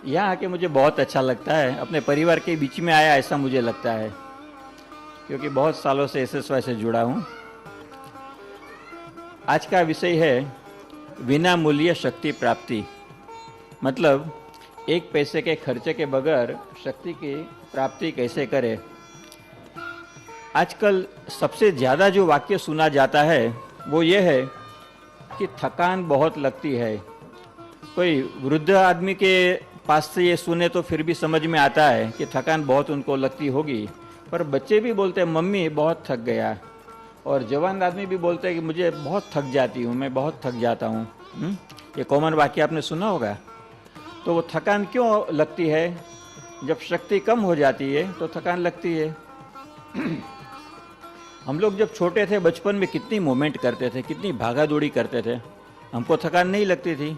यहाँ आके मुझे बहुत अच्छा लगता है, अपने परिवार के बीच में आया ऐसा मुझे लगता है, क्योंकि बहुत सालों से एसएसवाई से जुड़ा हूँ। आज का विषय है विना मूल्य शक्ति प्राप्ति। मतलब एक पैसे के खर्चे के बगैर शक्ति की प्राप्ति कैसे करें। आजकल सबसे ज़्यादा जो वाक्य सुना जाता है वो ये है कि थकान बहुत लगती है। कोई वृद्ध आदमी के पास से ये सुने तो फिर भी समझ में आता है कि थकान बहुत उनको लगती होगी, पर बच्चे भी बोलते हैं मम्मी बहुत थक गया, और जवान आदमी भी बोलते हैं कि मुझे बहुत थक जाती हूँ, मैं बहुत थक जाता हूँ। ये कॉमन वाक्य आपने सुना होगा। तो वो थकान क्यों लगती है? जब शक्ति कम हो जाती है तो थकान लगती है। हम लोग जब छोटे थे बचपन में कितनी मूवमेंट करते थे, कितनी भागा दौड़ी करते थे, हमको थकान नहीं लगती थी।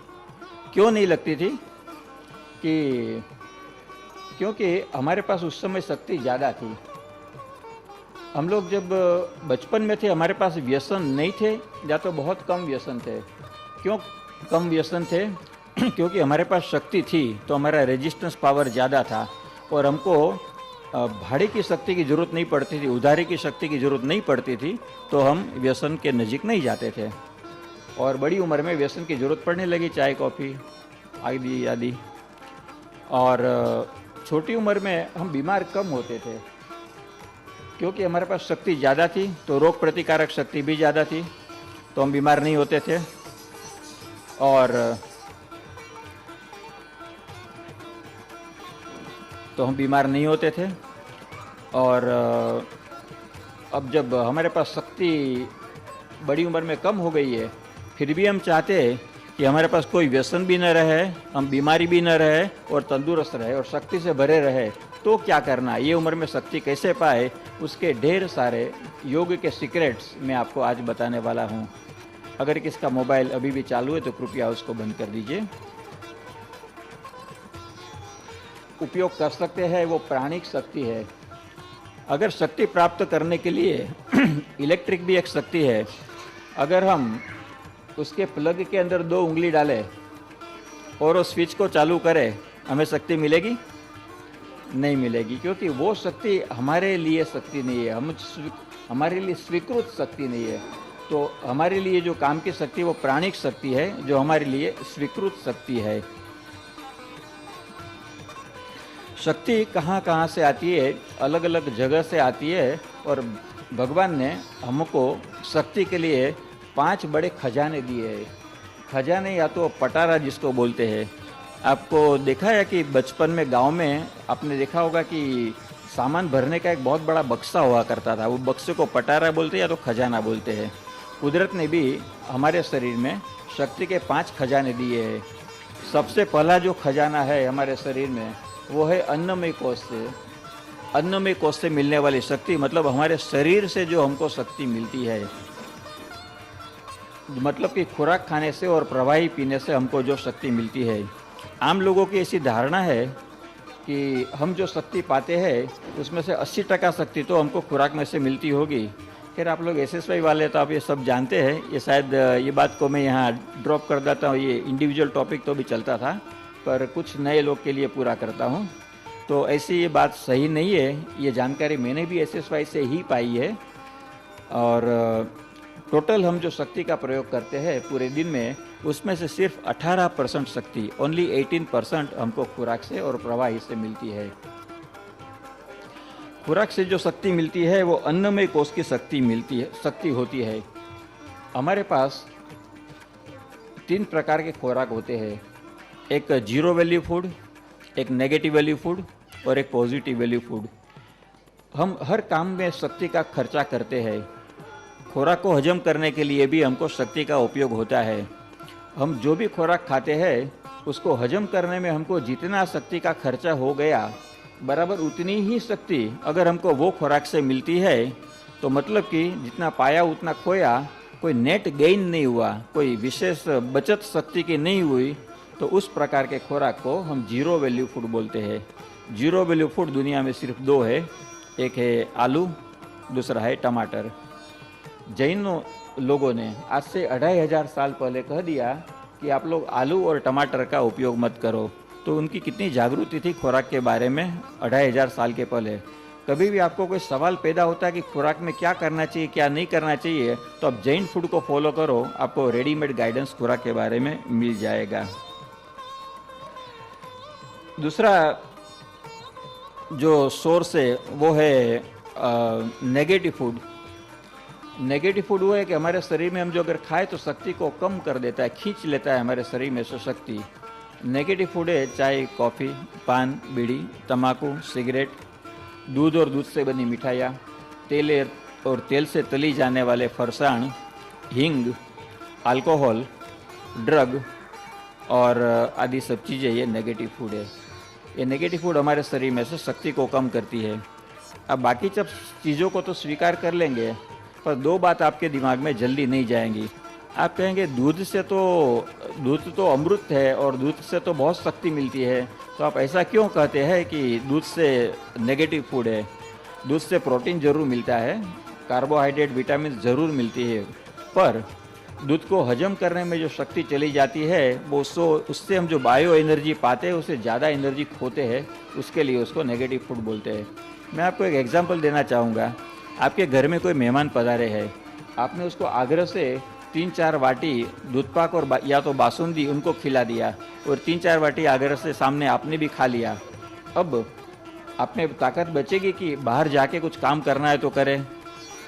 क्यों नहीं लगती थी? क्योंकि हमारे पास उस समय शक्ति ज़्यादा थी। हम लोग जब बचपन में थे हमारे पास व्यसन नहीं थे, या तो बहुत कम व्यसन थे। क्यों कम व्यसन थे? क्योंकि हमारे पास शक्ति थी तो हमारा रेजिस्टेंस पावर ज़्यादा था, और हमको भाड़े की शक्ति की ज़रूरत नहीं पड़ती थी, उधारी की शक्ति की ज़रूरत नहीं पड़ती थी, तो हम व्यसन के नज़दीक नहीं जाते थे। और बड़ी उम्र में व्यसन की ज़रूरत पड़ने लगी, चाय कॉफ़ी आदि। और छोटी उम्र में हम बीमार कम होते थे, क्योंकि हमारे पास शक्ति ज़्यादा थी, तो रोग प्रतिकारक शक्ति भी ज़्यादा थी, तो हम बीमार नहीं होते थे। और और अब जब हमारे पास शक्ति बड़ी उम्र में कम हो गई है, फिर भी हम चाहते हैं कि हमारे पास कोई व्यसन भी न रहे, हम बीमारी भी न रहे, और तंदुरुस्त रहे और शक्ति से भरे रहे। तो क्या करना, ये उम्र में शक्ति कैसे पाए, उसके ढेर सारे योग के सीक्रेट्स मैं आपको आज बताने वाला हूँ। अगर किसका मोबाइल अभी भी चालू है तो कृपया उसको बंद कर दीजिए। उपयोग कर सकते हैं, वो प्राणिक शक्ति है। अगर शक्ति प्राप्त करने के लिए इलेक्ट्रिक भी एक शक्ति है। अगर हम उसके प्लग के अंदर 2 उंगली डालें और उस स्विच को चालू करें, हमें शक्ति मिलेगी? नहीं मिलेगी, क्योंकि वो शक्ति हमारे लिए शक्ति नहीं है, हमारे लिए स्वीकृत शक्ति नहीं है। तो हमारे लिए जो काम की शक्ति वो प्राणिक शक्ति है, जो हमारे लिए स्वीकृत शक्ति है। शक्ति कहाँ कहाँ से आती है? अलग अलग जगह से आती है, और भगवान ने हमको शक्ति के लिए 5 बड़े खजाने दिए हैं। खजाने या तो पटारा जिसको बोलते हैं। आपको देखा है कि बचपन में गांव में आपने देखा होगा कि सामान भरने का एक बहुत बड़ा बक्सा हुआ करता था, वो बक्से को पटारा बोलते हैं या तो खजाना बोलते हैं। कुदरत ने भी हमारे शरीर में शक्ति के 5 खजाने दिए हैं। सबसे पहला जो खजाना है हमारे शरीर में वो है अन्नमय कोश से। अन्नमय कोश से मिलने वाली शक्ति, मतलब हमारे शरीर से जो हमको शक्ति मिलती है, मतलब कि खुराक खाने से और प्रवाही पीने से हमको जो शक्ति मिलती है। आम लोगों की ऐसी धारणा है कि हम जो शक्ति पाते हैं उसमें से 80% शक्ति तो हमको खुराक में से मिलती होगी। खैर आप लोग एसएसवाई वाले तो आप ये सब जानते हैं, ये शायद ये बात को मैं यहाँ ड्रॉप कर देता हूँ। ये इंडिविजुअल टॉपिक तो भी चलता था, पर कुछ नए लोग के लिए पूरा करता हूँ। तो ऐसी ये बात सही नहीं है, ये जानकारी मैंने भी एसएसवाई से ही पाई है। और टोटल हम जो शक्ति का प्रयोग करते हैं पूरे दिन में, उसमें से सिर्फ 18% शक्ति, ओनली 18% हमको खुराक से और प्रवाही से मिलती है। खुराक से जो शक्ति मिलती है वो अन्नमय कोश की शक्ति होती है। हमारे पास 3 प्रकार के खुराक होते हैं, एक जीरो वैल्यू फूड, एक नेगेटिव वैल्यू फूड और एक पॉजिटिव वैल्यू फूड। हम हर काम में शक्ति का खर्चा करते हैं। खुराक को हजम करने के लिए भी हमको शक्ति का उपयोग होता है। हम जो भी खुराक खाते हैं उसको हजम करने में हमको जितना शक्ति का खर्चा हो गया, बराबर उतनी ही शक्ति अगर हमको वो खुराक से मिलती है, तो मतलब कि जितना पाया उतना खोया, कोई नेट गेन नहीं हुआ, कोई विशेष बचत शक्ति की नहीं हुई, तो उस प्रकार के खुराक को हम जीरो वैल्यू फूड बोलते हैं। जीरो वैल्यू फूड दुनिया में सिर्फ 2 है, एक है आलू, दूसरा है टमाटर। जैन लोगों ने आज से 2500 साल पहले कह दिया कि आप लोग आलू और टमाटर का उपयोग मत करो, तो उनकी कितनी जागृति थी खुराक के बारे में 2500 साल के पहले। कभी भी आपको कोई सवाल पैदा होता है कि खुराक में क्या करना चाहिए क्या नहीं करना चाहिए, तो आप जैन फूड को फॉलो करो, आपको रेडीमेड गाइडेंस खुराक के बारे में मिल जाएगा। दूसरा जो सोर्स है वो है नेगेटिव फूड। नेगेटिव फूड वो है कि हमारे शरीर में हम जो अगर खाए तो शक्ति को कम कर देता है, खींच लेता है हमारे शरीर में से शक्ति। नेगेटिव फूड है चाय, कॉफ़ी, पान, बीड़ी, तम्बाकू, सिगरेट, दूध और दूध से बनी मिठाइयाँ, तेल और तेल से तली जाने वाले फरसाण, हींग, अल्कोहल, ड्रग और आदि सब चीज़ें ये नेगेटिव फूड है। ये नेगेटिव फूड हमारे शरीर में से शक्ति को कम करती है। अब बाकी सब चीज़ों को तो स्वीकार कर लेंगे, पर दो बात आपके दिमाग में जल्दी नहीं जाएंगी। आप कहेंगे दूध तो अमृत है और दूध से तो बहुत शक्ति मिलती है, तो आप ऐसा क्यों कहते हैं कि दूध से नेगेटिव फूड है? दूध से प्रोटीन जरूर मिलता है, कार्बोहाइड्रेट, विटामिन जरूर मिलती है, पर दूध को हजम करने में जो शक्ति चली जाती है वो उससे हम जो बायो एनर्जी पाते हैं उससे ज़्यादा एनर्जी खोते हैं, उसके लिए उसको नेगेटिव फूड बोलते हैं। मैं आपको एक एग्जांपल देना चाहूँगा। आपके घर में कोई मेहमान पधारे हैं, आपने उसको आग्रह से 3-4 वाटी दूध पाक और या तो बासुंदी उनको खिला दिया और 3-4 वाटी आग्रह से सामने आपने भी खा लिया। अब आपने ताकत बचेगी कि बाहर जाके कुछ काम करना है तो करें?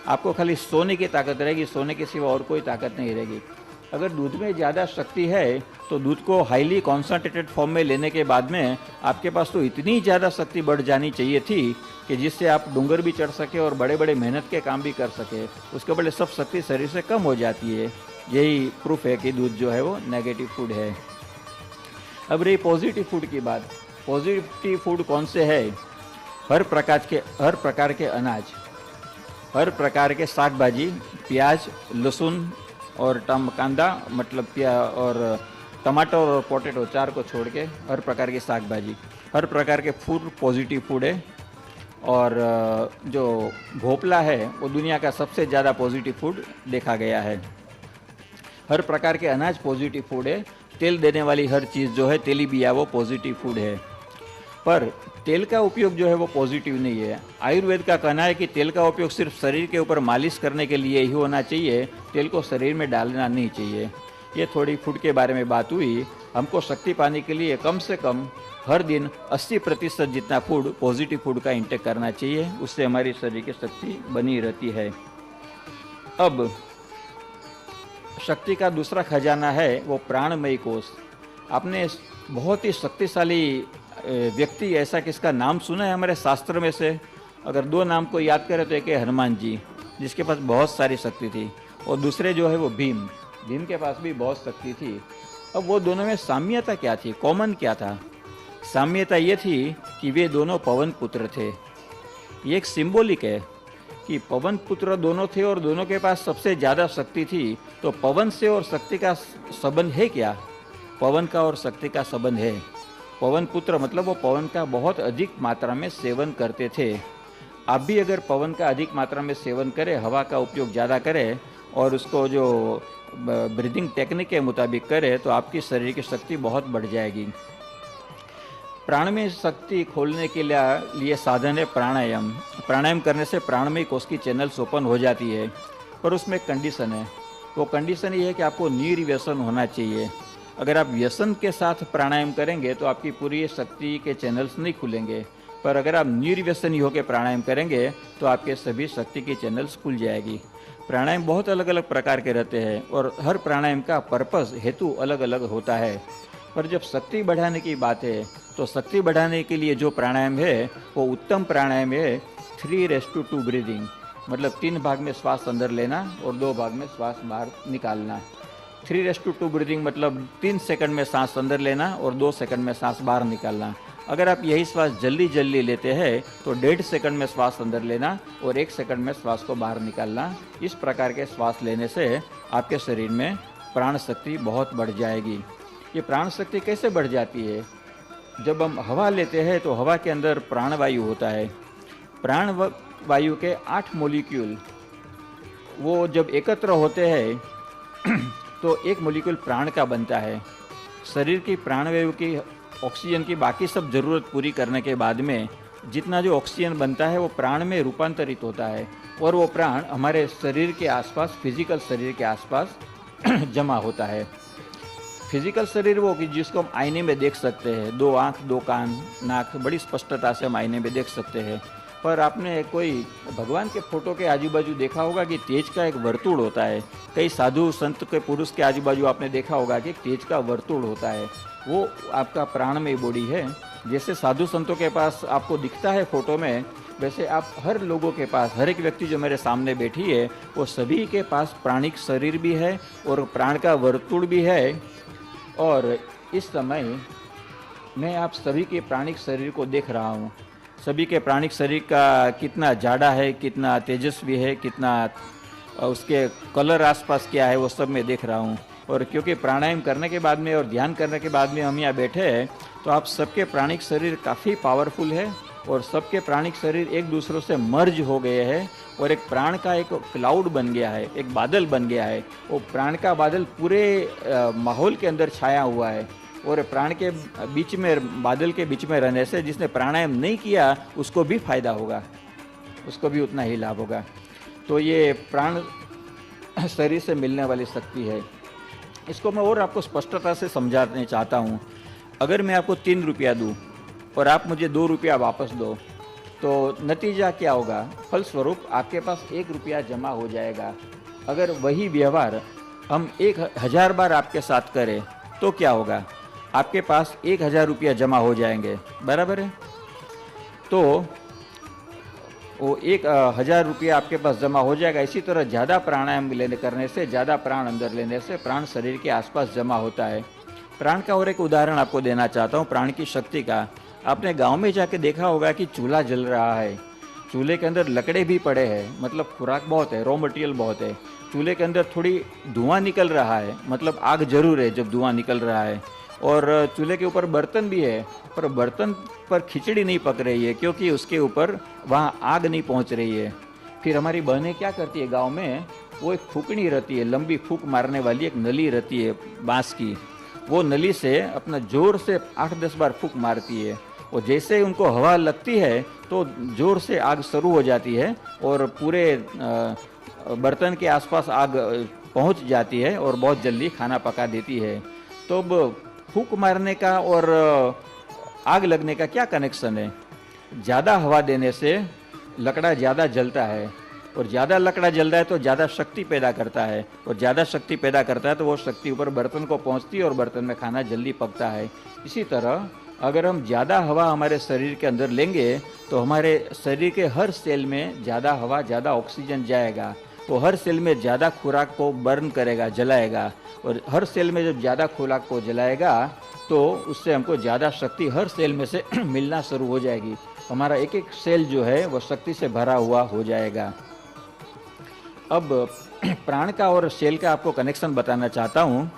आपको खाली सोने की ताकत रहेगी, सोने के सिवा और कोई ताकत नहीं रहेगी। अगर दूध में ज़्यादा शक्ति है तो दूध को हाईली कॉन्सनट्रेटेड फॉर्म में लेने के बाद में आपके पास तो इतनी ज़्यादा शक्ति बढ़ जानी चाहिए थी कि जिससे आप डूंगर भी चढ़ सके और बड़े बड़े मेहनत के काम भी कर सके। उसके बदले सब शक्ति शरीर से कम हो जाती है। यही प्रूफ है कि दूध जो है वो नेगेटिव फूड है। अब रही पॉजिटिव फूड की बात। पॉजिटिव फूड कौन से है? हर प्रकार के अनाज, हर प्रकार के साग भाजी, प्याज, लहसुन और कांदा, मतलब और टमाटर और पोटैटो, 4 को छोड़ के हर प्रकार की साग भाजी, हर प्रकार के फूड पॉजिटिव फूड है। और जो भोपला है वो दुनिया का सबसे ज़्यादा पॉजिटिव फूड देखा गया है। हर प्रकार के अनाज पॉजिटिव फूड है। तेल देने वाली हर चीज़ जो है, तेलीबिया, वो पॉजिटिव फूड है। पर तेल का उपयोग जो है वो पॉजिटिव नहीं है। आयुर्वेद का कहना है कि तेल का उपयोग सिर्फ शरीर के ऊपर मालिश करने के लिए ही होना चाहिए, तेल को शरीर में डालना नहीं चाहिए। ये थोड़ी फूड के बारे में बात हुई। हमको शक्ति पाने के लिए कम से कम हर दिन 80% जितना फूड पॉजिटिव फूड का इंटेक करना चाहिए, उससे हमारी शरीर की शक्ति बनी रहती है। अब शक्ति का दूसरा खजाना है वो प्राणमयी कोश। आपने बहुत ही शक्तिशाली व्यक्ति ऐसा किसका नाम सुना है हमारे शास्त्र में से? अगर 2 नाम को याद करें तो एक है हनुमान जी, जिसके पास बहुत सारी शक्ति थी, और दूसरे जो है वो भीम के पास भी बहुत शक्ति थी। अब वो दोनों में साम्यता क्या थी, कॉमन क्या था? साम्यता ये थी कि वे दोनों पवन पुत्र थे। ये एक सिंबॉलिक है कि पवन पुत्र दोनों थे और दोनों के पास सबसे ज़्यादा शक्ति थी। तो पवन से और शक्ति का संबंध है क्या? पवन का और शक्ति का संबंध है। पवन पुत्र मतलब वो पवन का बहुत अधिक मात्रा में सेवन करते थे। आप भी अगर पवन का अधिक मात्रा में सेवन करें, हवा का उपयोग ज़्यादा करें और उसको जो ब्रीदिंग टेक्निक के मुताबिक करें, तो आपकी शरीर की शक्ति बहुत बढ़ जाएगी। प्राण में शक्ति खोलने के लिए साधन है प्राणायाम। प्राणायाम करने से प्राणमय कोश की चैनल्स ओपन हो जाती है, पर उसमें एक कंडीशन है। वो कंडीशन ये है कि आपको निर्व्यसन होना चाहिए। अगर आप व्यसन के साथ प्राणायाम करेंगे तो आपकी पूरी शक्ति के चैनल्स नहीं खुलेंगे, पर अगर आप निर्व्यसनी होकर प्राणायाम करेंगे तो आपके सभी शक्ति की चैनल्स खुल जाएगी। प्राणायाम बहुत अलग अलग प्रकार के रहते हैं और हर प्राणायाम का पर्पस, हेतु अलग अलग होता है। पर जब शक्ति बढ़ाने की बात है तो शक्ति बढ़ाने के लिए जो प्राणायाम है वो उत्तम प्राणायाम है 3:2 ब्रीदिंग, मतलब 3 भाग में श्वास अंदर लेना और 2 भाग में श्वास बाहर निकालना। 3:2 ब्रीदिंग मतलब 3 सेकंड में सांस अंदर लेना और 2 सेकंड में सांस बाहर निकालना। अगर आप यही श्वास जल्दी जल्दी लेते हैं तो 1.5 सेकंड में श्वास अंदर लेना और 1 सेकंड में श्वास को बाहर निकालना। इस प्रकार के श्वास लेने से आपके शरीर में प्राण शक्ति बहुत बढ़ जाएगी। ये प्राण शक्ति कैसे बढ़ जाती है? जब हम हवा लेते हैं तो हवा के अंदर प्राणवायु होता है। प्राण वायु के 8 मॉलिक्यूल वो जब एकत्र होते हैं तो एक मॉलिक्यूल प्राण का बनता है। शरीर की प्राणवायु की ऑक्सीजन की बाकी सब ज़रूरत पूरी करने के बाद में जितना जो ऑक्सीजन बनता है वो प्राण में रूपांतरित होता है और वो प्राण हमारे शरीर के आसपास, फिजिकल शरीर के आसपास जमा होता है। फिजिकल शरीर वो कि जिसको हम आईने में देख सकते हैं, 2 आँख, 2 कान, नाक, बड़ी स्पष्टता से हम आईने में देख सकते हैं। पर आपने कोई भगवान के फोटो के आजू बाजू देखा होगा कि तेज का एक वर्तुड़ होता है। कई साधु संत के पुरुष के आजू बाजू आपने देखा होगा कि तेज का वर्तुड़ होता है। वो आपका प्राणमय बॉडी है। जैसे साधु संतों के पास आपको दिखता है फोटो में, वैसे आप हर लोगों के पास, हर एक व्यक्ति जो मेरे सामने बैठी है वो सभी के पास प्राणिक शरीर भी है और प्राण का वर्तुड़ भी है। और इस समय मैं आप सभी के प्राणिक शरीर को देख रहा हूँ। सभी के प्राणिक शरीर का कितना जाड़ा है, कितना तेजस्वी है, कितना उसके कलर आसपास क्या है, वो सब मैं देख रहा हूँ। और क्योंकि प्राणायाम करने के बाद में और ध्यान करने के बाद में हम यहाँ बैठे हैं, तो आप सबके प्राणिक शरीर काफ़ी पावरफुल है और सबके प्राणिक शरीर एक दूसरों से मर्ज हो गए हैं और एक प्राण का एक क्लाउड बन गया है, एक बादल बन गया है। वो प्राण का बादल पूरे माहौल के अंदर छाया हुआ है और प्राण के बीच में, बादल के बीच में रहने से जिसने प्राणायाम नहीं किया उसको भी फायदा होगा, उसको भी उतना ही लाभ होगा। तो ये प्राण शरीर से मिलने वाली शक्ति है। इसको मैं और आपको स्पष्टता से समझाने चाहता हूँ। अगर मैं आपको 3 रुपया दूँ और आप मुझे 2 रुपया वापस दो, तो नतीजा क्या होगा? फलस्वरूप आपके पास 1 रुपया जमा हो जाएगा। अगर वही व्यवहार हम 1000 बार आपके साथ करें तो क्या होगा? आपके पास 1000 रुपया जमा हो जाएंगे, बराबर है? तो वो 1000 रुपया आपके पास जमा हो जाएगा। इसी तरह ज़्यादा प्राणायाम करने से, ज़्यादा प्राण अंदर लेने से प्राण शरीर के आसपास जमा होता है। प्राण का और एक उदाहरण आपको देना चाहता हूँ, प्राण की शक्ति का। आपने गांव में जाके देखा होगा कि चूल्हा जल रहा है, चूल्हे के अंदर लकड़े भी पड़े हैं, मतलब खुराक बहुत है, रॉ मटेरियल बहुत है। चूल्हे के अंदर थोड़ी धुआं निकल रहा है, मतलब आग जरूर है जब धुआं निकल रहा है। और चूल्हे के ऊपर बर्तन भी है, पर बर्तन पर खिचड़ी नहीं पक रही है क्योंकि उसके ऊपर वहाँ आग नहीं पहुँच रही है। फिर हमारी बहनें क्या करती है गांव में, वो एक फूकनी रहती है, लंबी फूक मारने वाली एक नली रहती है बांस की। वो नली से अपना जोर से 8-10 बार फूक मारती है और जैसे उनको हवा लगती है तो जोर से आग शुरू हो जाती है और पूरे बर्तन के आसपास आग पहुंच जाती है और बहुत जल्दी खाना पका देती है। तो अब फूक मारने का और आग लगने का क्या कनेक्शन है? ज़्यादा हवा देने से लकड़ा ज़्यादा जलता है और ज़्यादा लकड़ा जलता है तो ज़्यादा शक्ति पैदा करता है और ज़्यादा शक्ति पैदा करता है तो वो शक्ति ऊपर बर्तन को पहुंचती है और बर्तन में खाना जल्दी पकता है। इसी तरह अगर हम ज़्यादा हवा हमारे शरीर के अंदर लेंगे तो हमारे शरीर के हर सेल में ज़्यादा हवा, ज़्यादा ऑक्सीजन जाएगा। वो हर सेल में ज़्यादा खुराक को बर्न करेगा, जलाएगा। और हर सेल में जब ज़्यादा खुराक को जलाएगा तो उससे हमको ज़्यादा शक्ति हर सेल में से मिलना शुरू हो जाएगी। हमारा एक एक सेल जो है वो शक्ति से भरा हुआ हो जाएगा। अब प्राण का और सेल का आपको कनेक्शन बताना चाहता हूँ।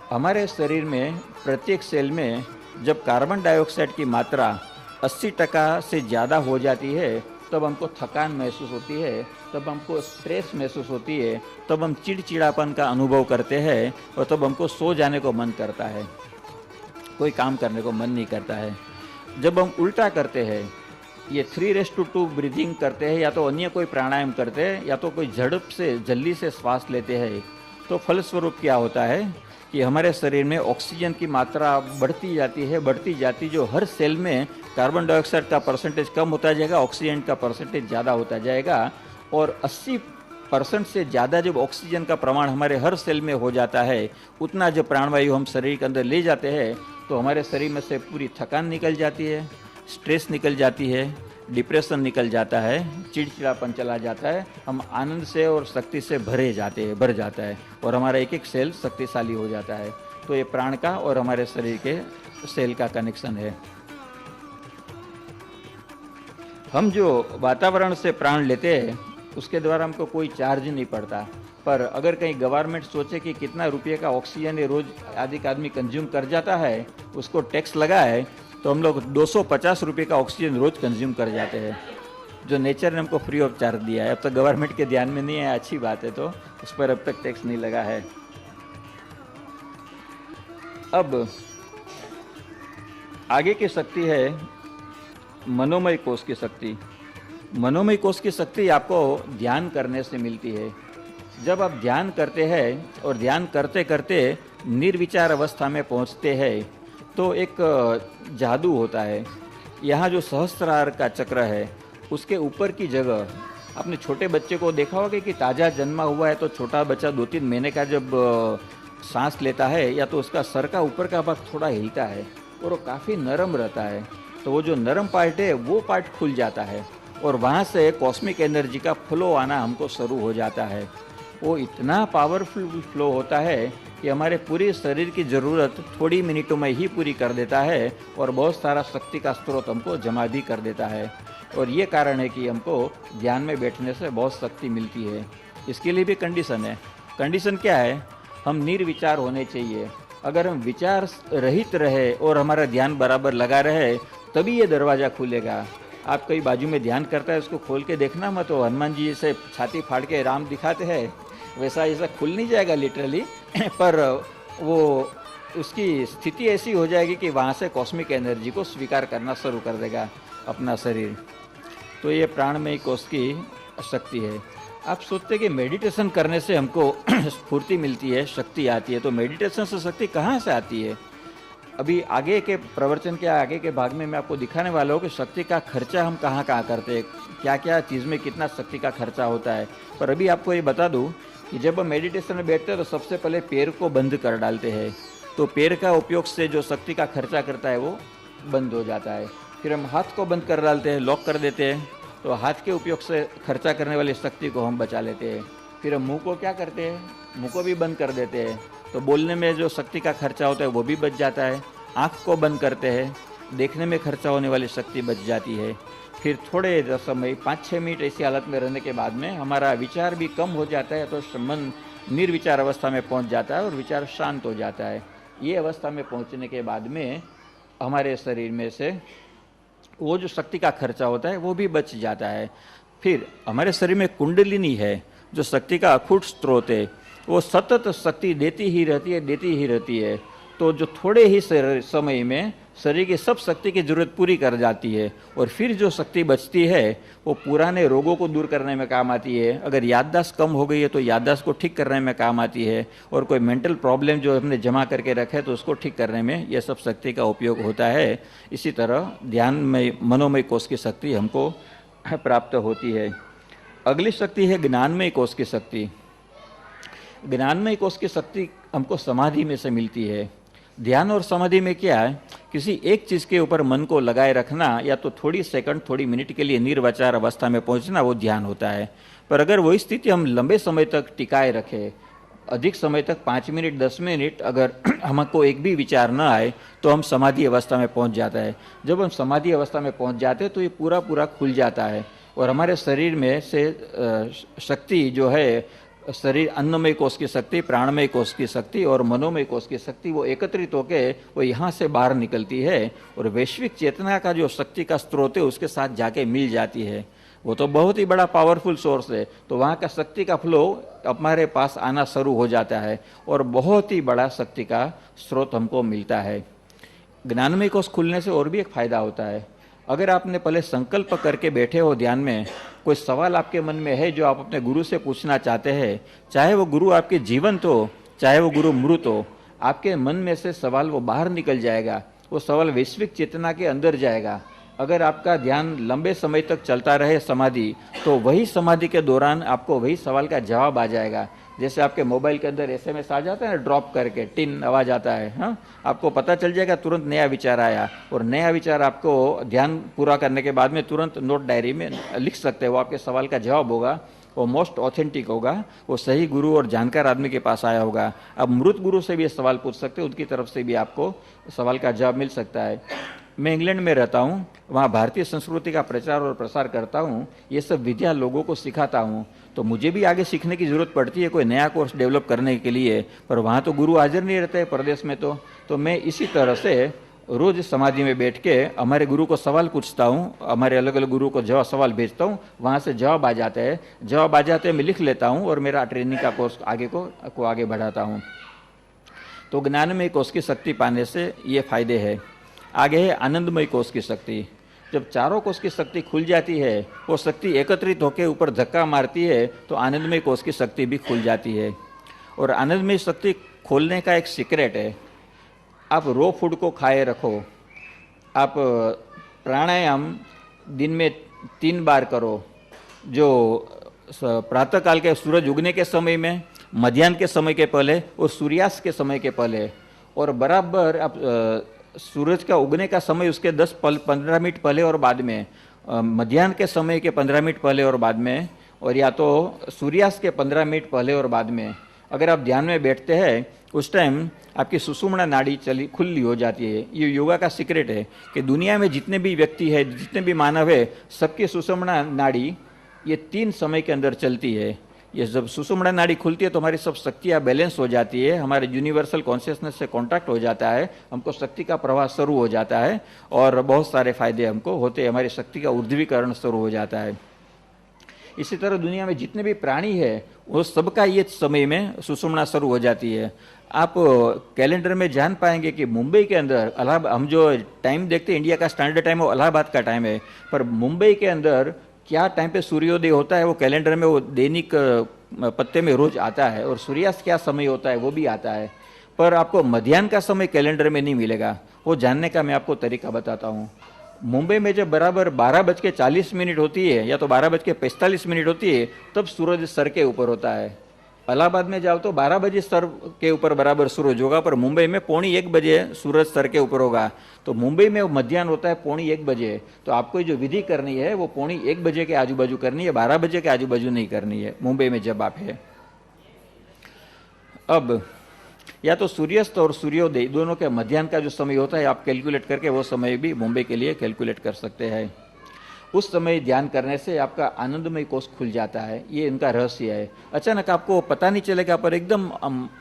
हमारे शरीर में प्रत्येक सेल में जब कार्बन डाइऑक्साइड की मात्रा 80% से ज़्यादा हो जाती है तब हमको थकान महसूस होती है, तब हमको स्ट्रेस महसूस होती है, तब हम चिड़चिड़ापन का अनुभव करते हैं और तब हमको सो जाने को मन करता है, कोई काम करने को मन नहीं करता है। जब हम उल्टा करते हैं, ये 3:2 ब्रीदिंग करते हैं या तो अन्य कोई प्राणायाम करते हैं या तो कोई झड़प से जल्दी से श्वास लेते हैं, तो फलस्वरूप क्या होता है कि हमारे शरीर में ऑक्सीजन की मात्रा बढ़ती जाती, जो हर सेल में कार्बन डाइऑक्साइड का परसेंटेज कम होता जाएगा, ऑक्सीजन का परसेंटेज ज़्यादा होता जाएगा। और 80% से ज़्यादा जब ऑक्सीजन का प्रमाण हमारे हर सेल में हो जाता है, उतना जब प्राणवायु हम शरीर के अंदर ले जाते हैं तो हमारे शरीर में से पूरी थकान निकल जाती है, स्ट्रेस निकल जाती है, डिप्रेशन निकल जाता है, चिड़चिड़ापन चला जाता है, हम आनंद से और शक्ति से भर जाता है और हमारा एक एक सेल शक्तिशाली हो जाता है। तो ये प्राण का और हमारे शरीर के सेल का कनेक्शन है। हम जो वातावरण से प्राण लेते हैं उसके द्वारा हमको कोई चार्ज नहीं पड़ता, पर अगर कहीं गवर्नमेंट सोचे कि कितना रुपये का ऑक्सीजन ये रोज आदमी कंज्यूम कर जाता है, उसको टैक्स लगा है, तो हम लोग 250 रुपये का ऑक्सीजन रोज कंज्यूम कर जाते हैं, जो नेचर ने हमको फ्री ऑफ चार्ज दिया है। अब तक गवर्नमेंट के ध्यान में नहीं है, अच्छी बात है, तो उस पर अब तक टैक्स नहीं लगा है। अब आगे की शक्ति है मनोमय कोश की शक्ति। मनोमय कोश की शक्ति आपको ध्यान करने से मिलती है। जब आप ध्यान करते हैं और ध्यान करते करते निर्विचार अवस्था में पहुंचते हैं तो एक जादू होता है। यहाँ जो सहस्त्रार का चक्र है उसके ऊपर की जगह, आपने छोटे बच्चे को देखा होगा कि ताज़ा जन्मा हुआ है तो छोटा बच्चा 2-3 महीने का जब सांस लेता है या तो उसका सर का ऊपर का भाग थोड़ा हिलता है और वो काफ़ी नरम रहता है, तो वो जो नरम पार्ट है वो पार्ट खुल जाता है और वहाँ से कॉस्मिक एनर्जी का फ्लो आना हमको शुरू हो जाता है। वो इतना पावरफुल फ्लो होता है कि हमारे पूरे शरीर की ज़रूरत थोड़ी मिनटों में ही पूरी कर देता है और बहुत सारा शक्ति का स्रोत हमको जमा भी कर देता है। और ये कारण है कि हमको ध्यान में बैठने से बहुत शक्ति मिलती है। इसके लिए भी कंडीशन है। कंडीशन क्या है? हम निर्विचार होने चाहिए। अगर हम विचार रहित रहे और हमारा ध्यान बराबर लगा रहे तभी ये दरवाज़ा खुलेगा। आप कहीं बाजू में ध्यान करता है उसको खोल के देखना मत। हो हनुमान जी जैसे छाती फाड़ के राम दिखाते हैं वैसा ऐसा खुल नहीं जाएगा लिटरली पर वो उसकी स्थिति ऐसी हो जाएगी कि वहाँ से कॉस्मिक एनर्जी को स्वीकार करना शुरू कर देगा अपना शरीर। तो ये प्राणमय कोश की शक्ति है। आप सोचते हैं कि मेडिटेशन करने से हमको स्फूर्ति मिलती है, शक्ति आती है, तो मेडिटेशन से शक्ति कहाँ से आती है? अभी आगे के प्रवचन के आगे के भाग में मैं आपको दिखाने वाला हूँ कि शक्ति का खर्चा हम कहाँ कहाँ करते हैं, क्या क्या चीज़ में कितना शक्ति का खर्चा होता है। पर अभी आपको ये बता दूँ कि जब हम मेडिटेशन में बैठते हैं तो सबसे पहले पैर को बंद कर डालते हैं, तो पैर का उपयोग से जो शक्ति का खर्चा करता है वो बंद हो जाता है। फिर हम हाथ को बंद कर डालते हैं, लॉक कर देते हैं, तो हाथ के उपयोग से खर्चा करने वाली शक्ति को हम बचा लेते हैं। फिर हम मुंह को क्या करते हैं? मुंह को भी बंद कर देते हैं, तो बोलने में जो शक्ति का खर्चा होता है वो भी बच जाता है। आँख को बंद करते हैं, देखने में खर्चा होने वाली शक्ति बच जाती है। फिर थोड़े समय 5-6 मिनट ऐसी हालत में रहने के बाद में हमारा विचार भी कम हो जाता है, तो मन निर्विचार अवस्था में पहुंच जाता है और विचार शांत हो जाता है। ये अवस्था में पहुंचने के बाद में हमारे शरीर में से वो जो शक्ति का खर्चा होता है वो भी बच जाता है। फिर हमारे शरीर में कुंडलिनी है जो शक्ति का अखूट स्रोत है, वो सतत शक्ति देती ही रहती है। तो जो थोड़े ही समय में शरीर की सब शक्ति की जरूरत पूरी कर जाती है और फिर जो शक्ति बचती है वो पुराने रोगों को दूर करने में काम आती है। अगर याददाश्त कम हो गई है तो याददाश्त को ठीक करने में काम आती है, और कोई मेंटल प्रॉब्लम जो हमने जमा करके रखे तो उसको ठीक करने में यह सब शक्ति का उपयोग होता है। इसी तरह ध्यान में मनोमय कोश की शक्ति हमको प्राप्त होती है। अगली शक्ति है ज्ञानमय कोश की शक्ति। ज्ञानमय कोश की शक्ति हमको समाधि में से मिलती है। ध्यान और समाधि में क्या है? किसी एक चीज़ के ऊपर मन को लगाए रखना या तो थोड़ी सेकंड थोड़ी मिनट के लिए निर्विचार अवस्था में पहुंचना, वो ध्यान होता है। पर अगर वही स्थिति हम लंबे समय तक टिकाए रखें, अधिक समय तक 5 मिनट 10 मिनट अगर हमको एक भी विचार न आए तो हम समाधि अवस्था में पहुंच जाता है। जब हम समाधि अवस्था में पहुंच जाते हैं तो ये पूरा खुल जाता है और हमारे शरीर में से शक्ति जो है, शरीर अन्नमय कोश की शक्ति, प्राणमय कोश की शक्ति और मनोमय कोश की शक्ति, वो एकत्रित होकर वो यहाँ से बाहर निकलती है और वैश्विक चेतना का जो शक्ति का स्रोत है उसके साथ जाके मिल जाती है। वो तो बहुत ही बड़ा पावरफुल सोर्स है, तो वहाँ का शक्ति का फ्लो हमारे पास आना शुरू हो जाता है और बहुत ही बड़ा शक्ति का स्रोत हमको मिलता है। ज्ञानमय कोश खुलने से और भी एक फायदा होता है। अगर आपने पहले संकल्प करके बैठे हो ध्यान में, कोई सवाल आपके मन में है जो आप अपने गुरु से पूछना चाहते हैं, चाहे वो गुरु आपके जीवंत हो चाहे वो गुरु मृत हो, आपके मन में से सवाल वो बाहर निकल जाएगा। वो सवाल वैश्विक चेतना के अंदर जाएगा। अगर आपका ध्यान लंबे समय तक चलता रहे समाधि, तो वही समाधि के दौरान आपको वही सवाल का जवाब आ जाएगा। जैसे आपके मोबाइल के अंदर SMS आ जाता है ना, ड्रॉप करके टिन आवाज आता है, हाँ, आपको पता चल जाएगा तुरंत नया विचार आया, और नया विचार आपको ध्यान पूरा करने के बाद में तुरंत नोट डायरी में लिख सकते हैं। वो आपके सवाल का जवाब होगा, वो मोस्ट ऑथेंटिक होगा, वो सही गुरु और जानकार आदमी के पास आया होगा। अब मृत गुरु से भी ये सवाल पूछ सकते हैं, उनकी तरफ से भी आपको सवाल का जवाब मिल सकता है। मैं इंग्लैंड में रहता हूँ, वहाँ भारतीय संस्कृति का प्रचार और प्रसार करता हूँ, ये सब विद्या लोगों को सिखाता हूँ। तो मुझे भी आगे सीखने की ज़रूरत पड़ती है कोई नया कोर्स डेवलप करने के लिए, पर वहाँ तो गुरु हाजिर नहीं रहते प्रदेश में। तो मैं इसी तरह से रोज़ समाधि में बैठ के हमारे गुरु को सवाल पूछता हूँ, हमारे अलग अलग गुरु को जवाब सवाल भेजता हूँ, वहाँ से जवाब आ जाते हैं, मैं लिख लेता हूँ और मेरा ट्रेनिंग का कोर्स आगे बढ़ाता हूँ। तो ज्ञानमय कोश की शक्ति पाने से ये फायदे हैं। आगे है आनंदमय कोष की शक्ति। जब चारों कोष की शक्ति खुल जाती है, वो शक्ति एकत्रित होकर ऊपर धक्का मारती है, तो आनंदमय कोष की शक्ति भी खुल जाती है। और आनंदमय शक्ति खोलने का एक सीक्रेट है, आप रो फूड को खाए रखो, आप प्राणायाम दिन में 3 बार करो, जो प्रातःकाल के सूरज उगने के समय में, मध्याह्न के समय के पहले और सूर्यास्त के समय के पहले, और बराबर आप सूरज का उगने का समय उसके 10-15 मिनट पहले और बाद में, मध्याह्न के समय के 15 मिनट पहले और बाद में, और या तो सूर्यास्त के 15 मिनट पहले और बाद में अगर आप ध्यान में बैठते हैं, उस टाइम आपकी सुषुम्ना नाड़ी खुली हो जाती है। ये योगा का सीक्रेट है कि दुनिया में जितने भी व्यक्ति है, जितने भी मानव है, सबकी सुषुम्ना नाड़ी ये 3 समय के अंदर चलती है। ये जब सुषुम्ना नाड़ी खुलती है तो हमारी सब शक्तियाँ बैलेंस हो जाती है, हमारे यूनिवर्सल कॉन्शियसनेस से कॉन्टैक्ट हो जाता है, हमको शक्ति का प्रवाह शुरू हो जाता है और बहुत सारे फायदे हमको होते हैं, हमारी शक्ति का ऊर्ध्वीकरण शुरू हो जाता है। इसी तरह दुनिया में जितने भी प्राणी है वो सबका ये समय में सुषुम्ना शुरू हो जाती है। आप कैलेंडर में जान पाएंगे कि मुंबई के अंदर हम जो टाइम देखते हैं, इंडिया का स्टैंडर्ड टाइम वो इलाहाबाद का टाइम है, पर मुंबई के अंदर क्या टाइम पे सूर्योदय होता है वो कैलेंडर में, वो दैनिक पत्ते में रोज आता है, और सूर्यास्त क्या समय होता है वो भी आता है, पर आपको मध्याह्न का समय कैलेंडर में नहीं मिलेगा। वो जानने का मैं आपको तरीका बताता हूँ। मुंबई में जब बराबर 12:40 होती है या तो 12:45 होती है, तब सूरज सर के ऊपर होता है। इलाहाबाद में जाओ तो 12 बजे सर के ऊपर बराबर सूरज होगा, पर मुंबई में 12:45 सूरज सर के ऊपर होगा। तो मुंबई में मध्याह्न होता है 12:45 बजे, तो आपको जो विधि करनी है वो 12:45 बजे के आजू बाजू करनी है, 12 बजे के आजू बाजू नहीं करनी है मुंबई में जब आप है। अब या तो सूर्यास्त और सूर्योदय दोनों के मध्याह्न का जो समय होता है आप कैलकुलेट करके वो समय भी मुंबई के लिए कैलकुलेट कर सकते हैं। उस समय ध्यान करने से आपका आनंदमय कोष खुल जाता है, ये इनका रहस्य है। अचानक आपको पता नहीं चलेगा, पर एकदम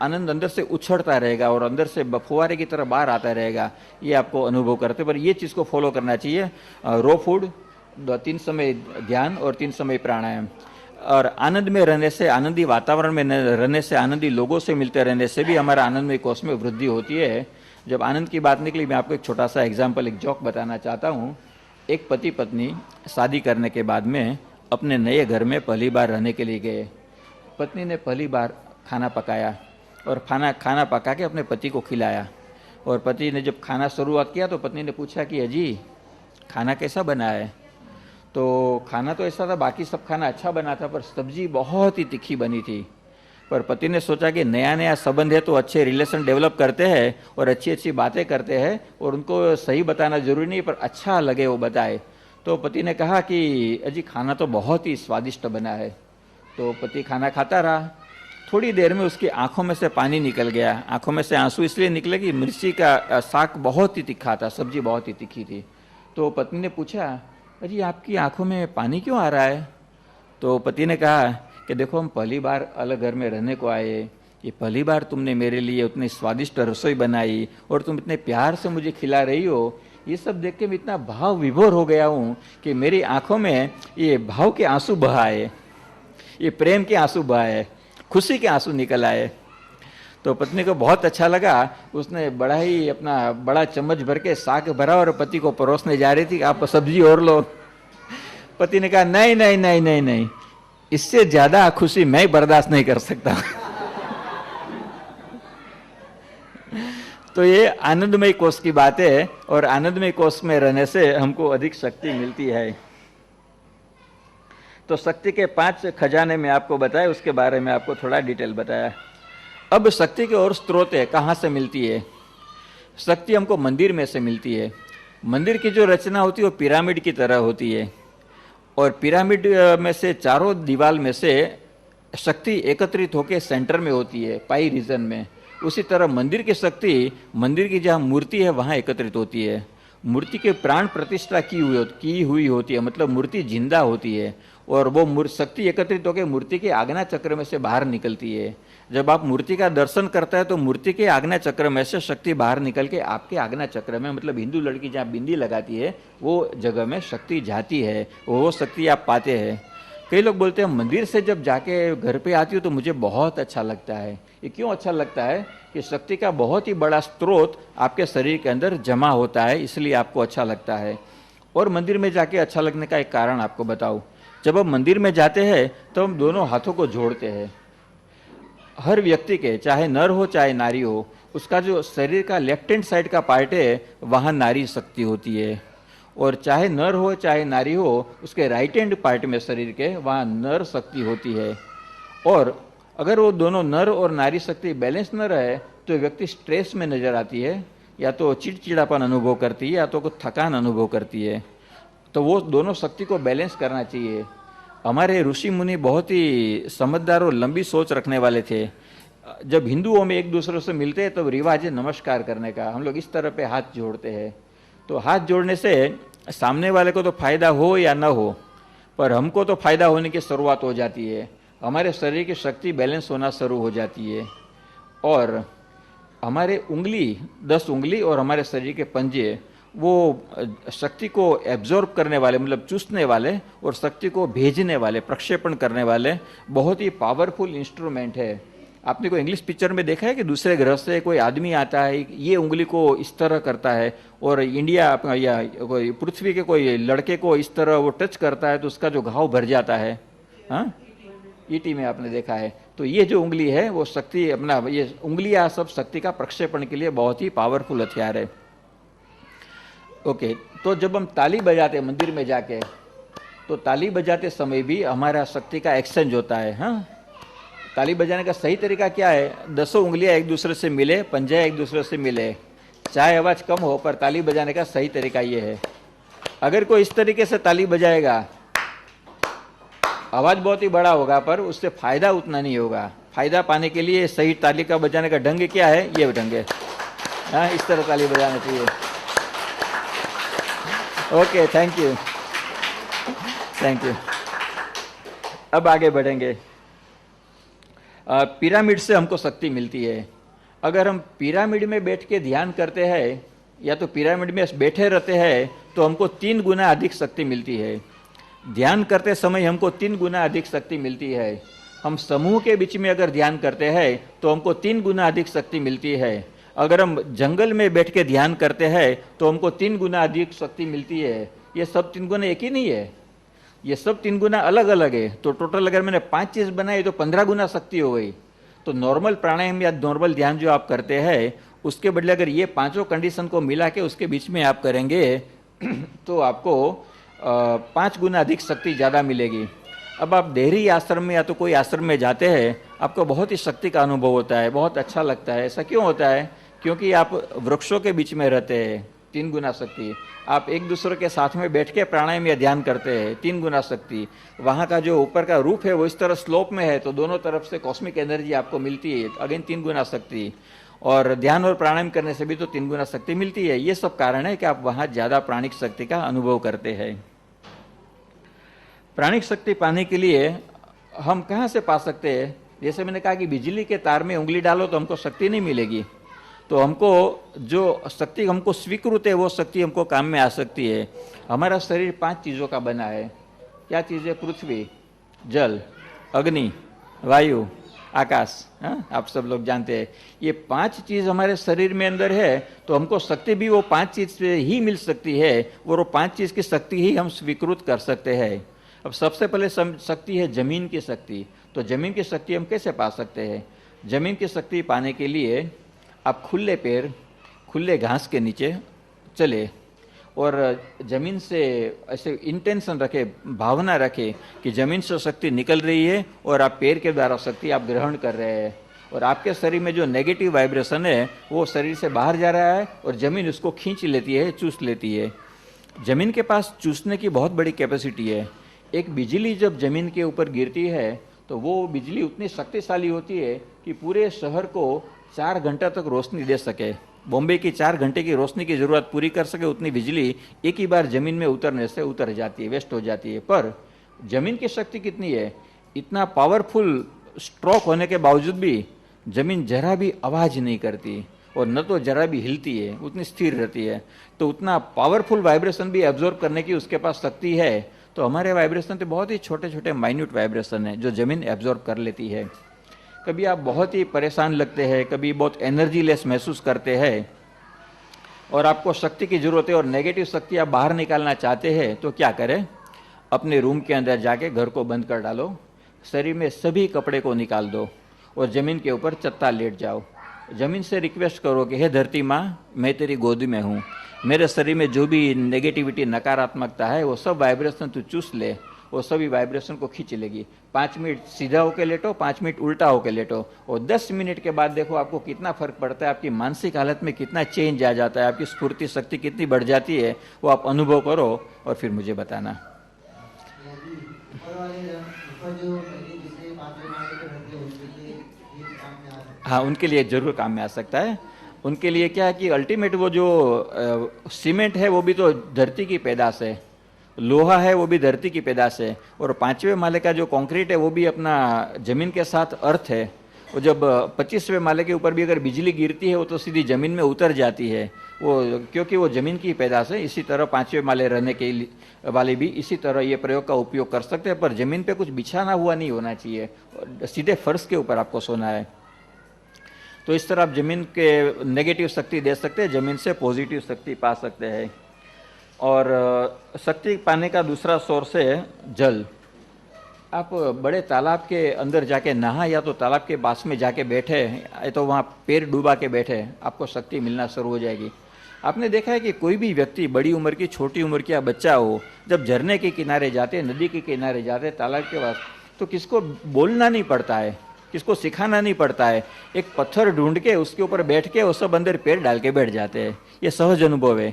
आनंद अंदर से उछड़ता रहेगा और अंदर से फुहारे की तरह बाहर आता रहेगा, ये आपको अनुभव करते। पर ये चीज़ को फॉलो करना चाहिए, रो फूड, 3 समय ध्यान और 3 समय प्राणायाम, और आनंद में रहने से, आनंदी वातावरण में रहने से, आनंदी लोगों से मिलते रहने से भी हमारा आनंदमय कोष में वृद्धि होती है। जब आनंद की बात निकली, मैं आपको एक छोटा सा एग्जाम्पल, एक जोक बताना चाहता हूँ। एक पति पत्नी शादी करने के बाद में अपने नए घर में पहली बार रहने के लिए गए। पत्नी ने पहली बार खाना पकाया और खाना पका के अपने पति को खिलाया, और पति ने जब खाना शुरुआत किया तो पत्नी ने पूछा कि अजी खाना कैसा बना है? तो खाना तो ऐसा था, बाकी सब खाना अच्छा बना था, पर सब्जी बहुत ही तीखी बनी थी। पर पति ने सोचा कि नया नया संबंध है तो अच्छे रिलेशन डेवलप करते हैं और अच्छी अच्छी बातें करते हैं, और उनको सही बताना जरूरी नहीं, पर अच्छा लगे वो बताए। तो पति ने कहा कि अजी खाना तो बहुत ही स्वादिष्ट बना है। तो पति खाना खाता रहा। थोड़ी देर में उसकी आंखों में से पानी निकल गया। आंखों में से आंसू इसलिए निकले कि मिर्ची का साग बहुत ही तीखा था, सब्जी बहुत ही तीखी थी। तो पत्नी ने पूछा, अजी आपकी आंखों में पानी क्यों आ रहा है? तो पति ने कहा कि देखो, हम पहली बार अलग घर में रहने को आए, ये पहली बार तुमने मेरे लिए उतनी स्वादिष्ट रसोई बनाई और तुम इतने प्यार से मुझे खिला रही हो, ये सब देख के मैं इतना भाव विभोर हो गया हूँ कि मेरी आंखों में ये भाव के आंसू बहाए, ये प्रेम के आंसू बहाए, खुशी के आंसू निकल आए। तो पत्नी को बहुत अच्छा लगा। उसने बड़ा चम्मच भर के साग भरा और पति को परोसने जा रही थी, आप सब्जी और लो। पति ने कहा नहीं नहीं नहीं नहीं नहीं, इससे ज्यादा खुशी मैं बर्दाश्त नहीं कर सकता। तो ये आनंदमय कोष की बात है, और आनंदमय कोष में रहने से हमको अधिक शक्ति मिलती है। तो शक्ति के 5 खजाने में आपको बताया, उसके बारे में आपको थोड़ा डिटेल बताया। अब शक्ति के और स्रोत है, कहाँ से मिलती है? शक्ति हमको मंदिर में से मिलती है। मंदिर की जो रचना होती है वो पिरामिड की तरह होती है, और पिरामिड में से चारों दीवार में से शक्ति एकत्रित होकर सेंटर में होती है, पाई रीजन में। उसी तरह मंदिर की शक्ति, मंदिर की जहाँ मूर्ति है वहाँ एकत्रित होती है। मूर्ति के प्राण प्रतिष्ठा की हुई होती है, मतलब मूर्ति जिंदा होती है, और वो शक्ति एकत्रित होकर मूर्ति के आज्ञा चक्र में से बाहर निकलती है। जब आप मूर्ति का दर्शन करते हैं तो मूर्ति के आज्ञा चक्र में से शक्ति बाहर निकल के आपके आज्ञा चक्र में, मतलब हिंदू लड़की जहाँ बिंदी लगाती है वो जगह में शक्ति जाती है, वो शक्ति आप पाते हैं। कई लोग बोलते हैं मंदिर से जब जाके घर पे आती हूँ तो मुझे बहुत अच्छा लगता है। ये क्यों अच्छा लगता है कि शक्ति का बहुत ही बड़ा स्रोत आपके शरीर के अंदर जमा होता है, इसलिए आपको अच्छा लगता है। और मंदिर में जाके अच्छा लगने का एक कारण आपको बताऊं, जब हम मंदिर में जाते हैं तो हम दोनों हाथों को जोड़ते हैं। हर व्यक्ति के, चाहे नर हो चाहे नारी हो, उसका जो शरीर का लेफ्ट हैंड साइड का पार्ट है वहाँ नारी शक्ति होती है, और चाहे नर हो चाहे नारी हो उसके राइट हैंड पार्ट में शरीर के वहाँ नर शक्ति होती है। और अगर वो दोनों नर और नारी शक्ति बैलेंस न रहे तो व्यक्ति स्ट्रेस में नजर आती है, या तो चिड़चिड़ापन अनुभव करती है या तो कुछ थकान अनुभव करती है। तो वो दोनों शक्ति को बैलेंस करना चाहिए। हमारे ऋषि मुनि बहुत ही समझदार और लंबी सोच रखने वाले थे। जब हिंदुओं में एक दूसरे से मिलते हैं तो रिवाज है नमस्कार करने का, हम लोग इस तरह पे हाथ जोड़ते हैं। तो हाथ जोड़ने से सामने वाले को तो फायदा हो या ना हो, पर हमको तो फायदा होने की शुरुआत हो जाती है। हमारे शरीर की शक्ति बैलेंस होना शुरू हो जाती है, और हमारे उंगली 10 उंगली और हमारे शरीर के पंजे वो शक्ति को एब्जॉर्ब करने वाले, मतलब चूसने वाले, और शक्ति को भेजने वाले, प्रक्षेपण करने वाले बहुत ही पावरफुल इंस्ट्रूमेंट है। आपने कोई इंग्लिश पिक्चर में देखा है कि दूसरे ग्रह से कोई आदमी आता है, ये उंगली को इस तरह करता है, और इंडिया या कोई पृथ्वी के कोई लड़के को इस तरह वो टच करता है तो उसका जो घाव भर जाता है। हाँ, ईटी में आपने देखा है। तो ये जो उंगली है वो शक्ति, अपना ये उंगलियां सब शक्ति का प्रक्षेपण के लिए बहुत ही पावरफुल हथियार है। ओके, तो जब हम ताली बजाते हैं मंदिर में जाके, तो ताली बजाते समय भी हमारा शक्ति का एक्सचेंज होता है। हाँ, ताली बजाने का सही तरीका क्या है? 10 उंगलियां एक दूसरे से मिले, पंजे एक दूसरे से मिले, चाहे आवाज कम हो, पर ताली बजाने का सही तरीका ये है। अगर कोई इस तरीके से ताली बजाएगा, आवाज बहुत ही बड़ा होगा पर उससे फायदा उतना नहीं होगा। फायदा पाने के लिए सही ताली का बजाने का ढंग क्या है? ये ढंग है। हाँ, इस तरह ताली बजाना चाहिए। Okay, thank you, thank you. अब आगे बढ़ेंगे। पिरामिड से हमको शक्ति मिलती है। अगर हम पिरामिड में बैठ के ध्यान करते हैं या तो पिरामिड में बैठे रहते हैं तो हमको 3 गुना अधिक शक्ति मिलती है। ध्यान करते समय हमको 3 गुना अधिक शक्ति मिलती है। हम समूह के बीच में अगर ध्यान करते हैं तो हमको 3 गुना अधिक शक्ति मिलती है। अगर हम जंगल में बैठ के ध्यान करते हैं तो हमको 3 गुना अधिक शक्ति मिलती है। ये सब 3 गुना एक ही नहीं है, ये सब 3 गुना अलग अलग है। तो टोटल अगर मैंने 5 चीज बनाई तो 15 गुना शक्ति हो गई। तो नॉर्मल प्राणायाम या नॉर्मल ध्यान जो आप करते हैं उसके बदले अगर ये 5 कंडीशन को मिला के उसके बीच में आप करेंगे तो आपको 5 गुना अधिक शक्ति ज़्यादा मिलेगी। अब आप देहरी आश्रम में या तो कोई आश्रम में जाते हैं, आपको बहुत ही शक्ति का अनुभव होता है, बहुत अच्छा लगता है। ऐसा क्यों होता है? क्योंकि आप वृक्षों के बीच में रहते हैं, 3 गुना शक्ति। आप एक दूसरे के साथ में बैठ के प्राणायाम या ध्यान करते हैं, 3 गुना शक्ति। वहाँ का जो ऊपर का रूप है वो इस तरह स्लोप में है तो दोनों तरफ से कॉस्मिक एनर्जी आपको मिलती है, अगेन 3 गुना शक्ति। और ध्यान और प्राणायाम करने से भी तो 3 गुना शक्ति मिलती है। ये सब कारण है कि आप वहाँ ज़्यादा प्राणिक शक्ति का अनुभव करते हैं। प्राणिक शक्ति पाने के लिए हम कहाँ से पा सकते हैं? जैसे मैंने कहा कि बिजली के तार में उंगली डालो तो हमको शक्ति नहीं मिलेगी। तो हमको जो शक्ति हमको स्वीकृत है वो शक्ति हमको काम में आ सकती है। हमारा शरीर 5 चीज़ों का बना है। क्या चीज़ है? पृथ्वी, जल, अग्नि, वायु, आकाश। हाँ, आप सब लोग जानते हैं। ये 5 चीज़ हमारे शरीर में अंदर है तो हमको शक्ति भी वो 5 चीज़ से ही मिल सकती है, और वो 5 चीज़ की शक्ति ही हम स्वीकृत कर सकते हैं। अब सबसे पहले शक्ति है जमीन की शक्ति। तो जमीन की शक्ति हम कैसे पा सकते हैं? जमीन की शक्ति पाने के लिए आप खुले पैर खुले घास के नीचे चले और जमीन से ऐसे इंटेंशन रखे, भावना रखे कि जमीन से शक्ति निकल रही है और आप पैर के द्वारा शक्ति आप ग्रहण कर रहे हैं, और आपके शरीर में जो नेगेटिव वाइब्रेशन है वो शरीर से बाहर जा रहा है और जमीन उसको खींच लेती है, चूस लेती है। जमीन के पास चूसने की बहुत बड़ी कैपेसिटी है। एक बिजली जब जमीन के ऊपर गिरती है तो वो बिजली उतनी शक्तिशाली होती है कि पूरे शहर को 4 घंटा तक रोशनी दे सके। बॉम्बे की 4 घंटे की रोशनी की जरूरत पूरी कर सके उतनी बिजली एक ही बार जमीन में उतरने से उतर जाती है, वेस्ट हो जाती है। पर जमीन की शक्ति कितनी है? इतना पावरफुल स्ट्रोक होने के बावजूद भी जमीन जरा भी आवाज नहीं करती और न तो जरा भी हिलती है, उतनी स्थिर रहती है। तो उतना पावरफुल वाइब्रेशन भी एब्जॉर्ब करने की उसके पास शक्ति है। तो हमारे वाइब्रेशन तो बहुत ही छोटे छोटे माइन्यूट वाइब्रेशन हैं जो ज़मीन एब्जॉर्ब कर लेती है। कभी आप बहुत ही परेशान लगते हैं, कभी बहुत एनर्जी लेस महसूस करते हैं और आपको शक्ति की ज़रूरत है और नेगेटिव शक्ति आप बाहर निकालना चाहते हैं, तो क्या करें? अपने रूम के अंदर जाके घर को बंद कर डालो, शरीर में सभी कपड़े को निकाल दो और ज़मीन के ऊपर चत्ता लेट जाओ। ज़मीन से रिक्वेस्ट करो कि हे धरती माँ, मैं तेरी गोदी में हूँ, मेरे शरीर में जो भी नेगेटिविटी, नकारात्मकता है, वो सब वाइब्रेशन तू चूस ले, वो सभी वाइब्रेशन को खींच लेगी। 5 मिनट सीधा होकर लेटो, 5 मिनट उल्टा होकर लेटो और 10 मिनट के बाद देखो आपको कितना फर्क पड़ता है, आपकी मानसिक हालत में कितना चेंज आ जाता है, आपकी स्फूर्ति शक्ति कितनी बढ़ जाती है, वो आप अनुभव करो और फिर मुझे बताना। हाँ, उनके लिए जरूर काम में आ सकता है। उनके लिए क्या है कि अल्टीमेट वो जो सीमेंट है वो भी तो धरती की पैदाश है, लोहा है वो भी धरती की पैदाश है, और 5वें माले का जो कंक्रीट है वो भी अपना जमीन के साथ अर्थ है। वो जब 25वें माले के ऊपर भी अगर बिजली गिरती है वो तो सीधी जमीन में उतर जाती है, वो क्योंकि वो जमीन की पैदाश है। इसी तरह 5वें माले रहने के वाले भी इसी तरह ये प्रयोग का उपयोग कर सकते हैं, पर जमीन पे कुछ बिछाना हुआ नहीं होना चाहिए, सीधे फर्श के ऊपर आपको सोना है। तो इस तरह आप जमीन के नेगेटिव शक्ति दे सकते हैं, जमीन से पॉजिटिव शक्ति पा सकते हैं। और शक्ति पाने का दूसरा सोर्स है जल। आप बड़े तालाब के अंदर जाके नहा या तो तालाब के पास में जाके बैठे, तो वहाँ पैर डूबा के बैठे, आपको शक्ति मिलना शुरू हो जाएगी। आपने देखा है कि कोई भी व्यक्ति, बड़ी उम्र की, छोटी उम्र की या बच्चा हो, जब झरने के किनारे जाते, नदी के किनारे जाते, तालाब के पास, तो किसको बोलना नहीं पड़ता है, किसको सिखाना नहीं पड़ता है, एक पत्थर ढूंढ के उसके ऊपर बैठ के वो सब अंदर पैर डाल के बैठ जाते हैं। ये सहज अनुभव है।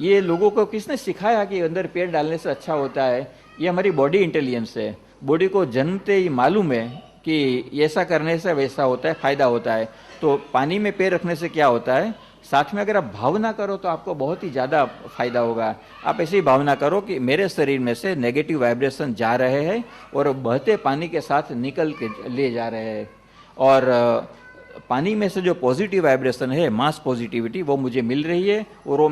ये लोगों को किसने सिखाया कि अंदर पैर डालने से अच्छा होता है? ये हमारी बॉडी इंटेलिजेंस है। बॉडी को जन्मते ही मालूम है कि ऐसा करने से वैसा होता है, फायदा होता है। तो पानी में पैर रखने से क्या होता है, साथ में अगर आप भावना करो तो आपको बहुत ही ज़्यादा फायदा होगा। आप ऐसी भावना करो कि मेरे शरीर में से नेगेटिव वाइब्रेशन जा रहे हैं और बहते पानी के साथ निकल के ले जा रहे हैं, और पानी में से जो पॉजिटिव वाइब्रेशन है, मास पॉजिटिविटी, वो मुझे मिल रही है और वो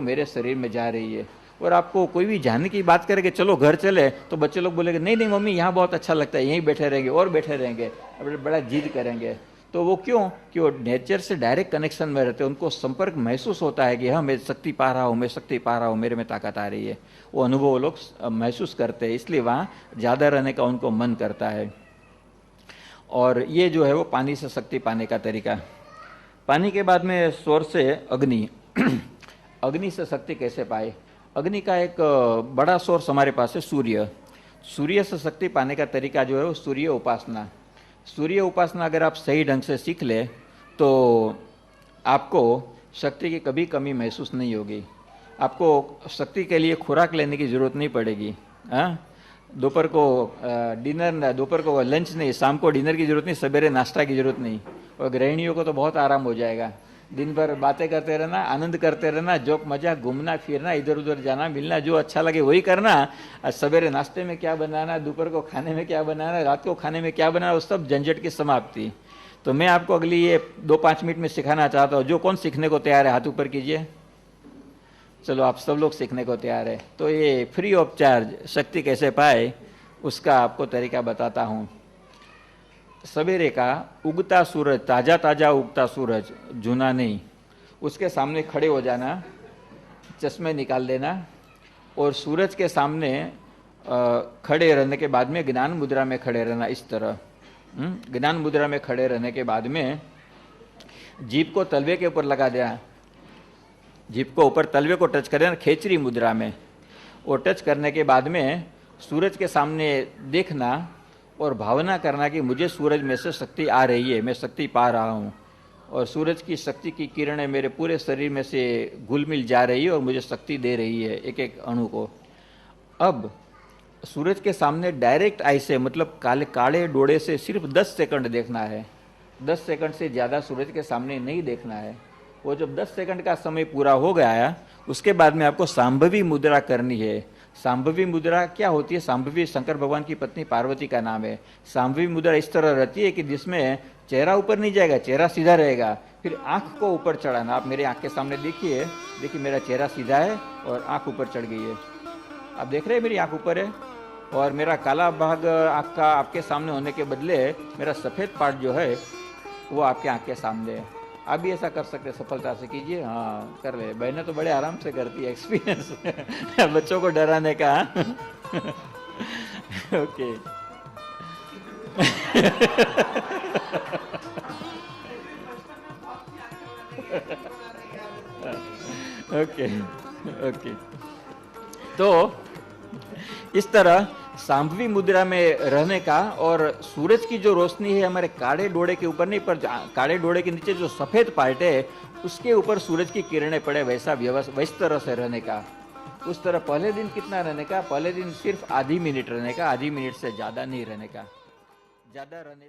मेरे शरीर में जा रही है। और आपको कोई भी जाने की बात करे कि चलो घर चले, तो बच्चे लोग बोलेंगे नहीं नहीं मम्मी यहाँ बहुत अच्छा लगता है, यहीं बैठे रहेंगे और बैठे रहेंगे, बड़ा जिद करेंगे। तो वो क्यों? कि वो नेचर से डायरेक्ट कनेक्शन में रहते हैं, उनको संपर्क महसूस होता है कि हाँ मैं शक्ति पा रहा हूँ, मैं शक्ति पा रहा हूँ, मेरे में ताकत आ रही है। वो अनुभव वो लोग महसूस करते हैं, इसलिए वहाँ ज़्यादा रहने का उनको मन करता है। और ये जो है वो पानी से शक्ति पाने का तरीका। पानी के बाद में सोर्स है अग्नि। अग्नि से शक्ति कैसे पाए? अग्नि का एक बड़ा सोर्स हमारे पास है सूर्य। सूर्य से शक्ति पाने का तरीका जो है वो सूर्य उपासना। सूर्य उपासना अगर आप सही ढंग से सीख ले तो आपको शक्ति की कभी कमी महसूस नहीं होगी। आपको शक्ति के लिए खुराक लेने की ज़रूरत नहीं पड़ेगी। हाँ, दोपहर को लंच नहीं, शाम को डिनर की जरूरत नहीं, सवेरे नाश्ता की जरूरत नहीं। और गृहिणियों को तो बहुत आराम हो जाएगा। दिन भर बातें करते रहना, आनंद करते रहना, जोक मजाक, घूमना फिरना, इधर उधर जाना, मिलना, जो अच्छा लगे वही करना। आज सवेरे नाश्ते में क्या बनाना, दोपहर को खाने में क्या बनाना, रात को खाने में क्या बनाना, वो सब झंझट की समाप्ति। तो मैं आपको अगली ये 2-5 मिनट में सिखाना चाहता हूँ। जो कौन सीखने को तैयार है हाथ ऊपर कीजिए। चलो, आप सब लोग सीखने को तैयार है। तो ये फ्री ऑफ चार्ज शक्ति कैसे पाए उसका आपको तरीका बताता हूँ। सवेरे का उगता सूरज, ताज़ा ताज़ा उगता सूरज, जूना नहीं, उसके सामने खड़े हो जाना, चश्मे निकाल देना और सूरज के सामने खड़े रहने के बाद में ज्ञान मुद्रा में खड़े रहना। इस तरह ज्ञान मुद्रा में खड़े रहने के बाद में जीभ को तलवे के ऊपर लगा देना, जीभ को ऊपर तलवे को टच करें खेचरी मुद्रा में, और टच करने के बाद में सूरज के सामने देखना और भावना करना कि मुझे सूरज में से शक्ति आ रही है, मैं शक्ति पा रहा हूँ, और सूरज की शक्ति की किरणें मेरे पूरे शरीर में से घुल मिल जा रही है और मुझे शक्ति दे रही है एक एक अणु को। अब सूरज के सामने डायरेक्ट आई से, मतलब काले डोळे से सिर्फ 10 सेकंड देखना है। 10 सेकंड से ज़्यादा सूरज के सामने नहीं देखना है। वो जब 10 सेकंड का समय पूरा हो गया उसके बाद में आपको सांभवी मुद्रा करनी है। सांभवी मुद्रा क्या होती है? सांभवी शंकर भगवान की पत्नी पार्वती का नाम है। सांभवी मुद्रा इस तरह रहती है कि जिसमें चेहरा ऊपर नहीं जाएगा, चेहरा सीधा रहेगा, फिर आंख को ऊपर चढ़ाना। आप मेरे आंख के सामने देखिए, देखिए मेरा चेहरा सीधा है और आंख ऊपर चढ़ गई है। आप देख रहे हैं मेरी आंख ऊपर है और मेरा काला भाग आंख का आपके सामने होने के बदले मेरा सफ़ेद पार्ट जो है वो आपके आंख के सामने है। आप भी ऐसा कर सकते हैं, सफलता से कीजिए। हाँ कर ले, बहनें तो बड़े आराम से करती है, एक्सपीरियंस बच्चों को डराने का। ओके। Okay okay. तो इस तरह सांभवी मुद्रा में रहने का, और सूरज की जो रोशनी है हमारे काले डोळे के ऊपर नहीं, पर काले डोळे के नीचे जो सफेद पार्ट है उसके ऊपर सूरज की किरणें पड़े, वैसा इस तरह से रहने का। उस तरह पहले दिन कितना रहने का? पहले दिन सिर्फ आधी मिनट रहने का, आधी मिनट से ज्यादा नहीं रहने का। ज्यादा रहने